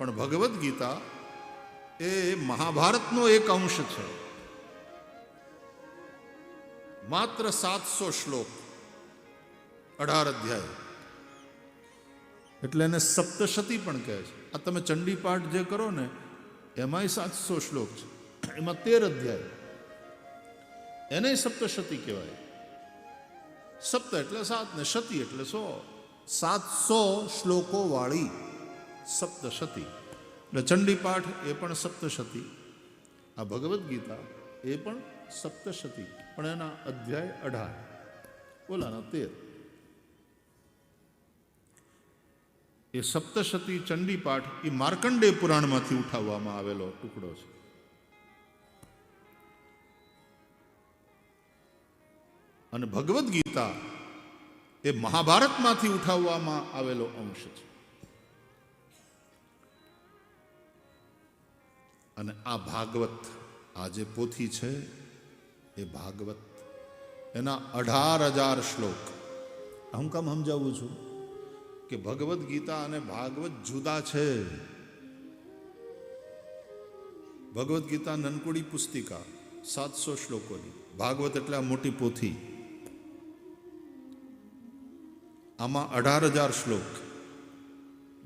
પણ ભગવદ્ ગીતા એ મહાભારતનો એક અંશ છે. માત્ર 700 શ્લોક, 18 અધ્યાય, એટલે એને સપ્તશતી પણ કહે છે. આ તમે ચંડી પાઠ જે કરો ને એમાંય 700 શ્લોક છે, એમાં 13 અધ્યાય, એને સપ્તશતી કહેવાય. સપ્ત એટલે 7 ને શતી એટલે 100. 700 શ્લોકો વાળી સપ્તશતી. એટલે ચંડી પાઠ એ પણ સપ્તશતી, આ ભગવદ્ ગીતા એ પણ સપ્તશતી, પણ એના અધ્યાય 18, ઓલાના 13. એ સપ્તશતી ચંડી પાઠ એ માર્કંડેય પુરાણમાંથી ઉઠાવવામાં આવેલો ટુકડો છે. અને ભગવદ્ ગીતા એ મહાભારતમાંથી ઉઠાવવામાં આવેલો અંશ છે. અને આ ભાગવત, આ જે પોથી છે એ ભાગવત, એના 18,000 શ્લોક. હું કામ સમજાવું છું કે ભગવદ્ ગીતા અને ભાગવત જુદા છે. ભગવદ્ ગીતા નનકુડી પુસ્તિકા 700 શ્લોકોની, ભાગવત એટલે આ મોટી પોથી, આમાં 18,000 શ્લોક.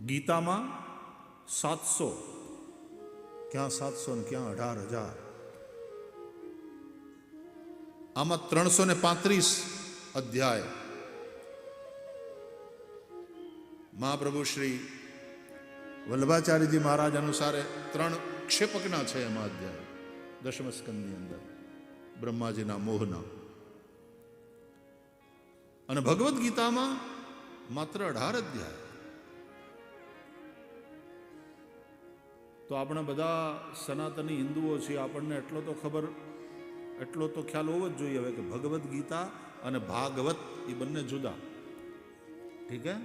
ગીતામાં 700, ક્યાં 700 ને ક્યાં 18,000. આમાં 335 અધ્યાય. મહાપ્રભુ શ્રી વલ્લભાચાર્યજી મહારાજ અનુસારે 3 ક્ષેપકના છે એમાં અધ્યાય, દશમ સ્કંદની અંદર બ્રહ્માજીના મોહના. અને ભગવદ્ ગીતામાં માત્ર 18 અધ્યાય. તો આપણે બધા સનાતની હિન્દુઓ છીએ, આપણને એટલો તો ખ્યાલ હોવો જ જોઈએ હવે કે ભગવદ્ ગીતા અને ભાગવત એ બંને જુદા. ઠીક હે?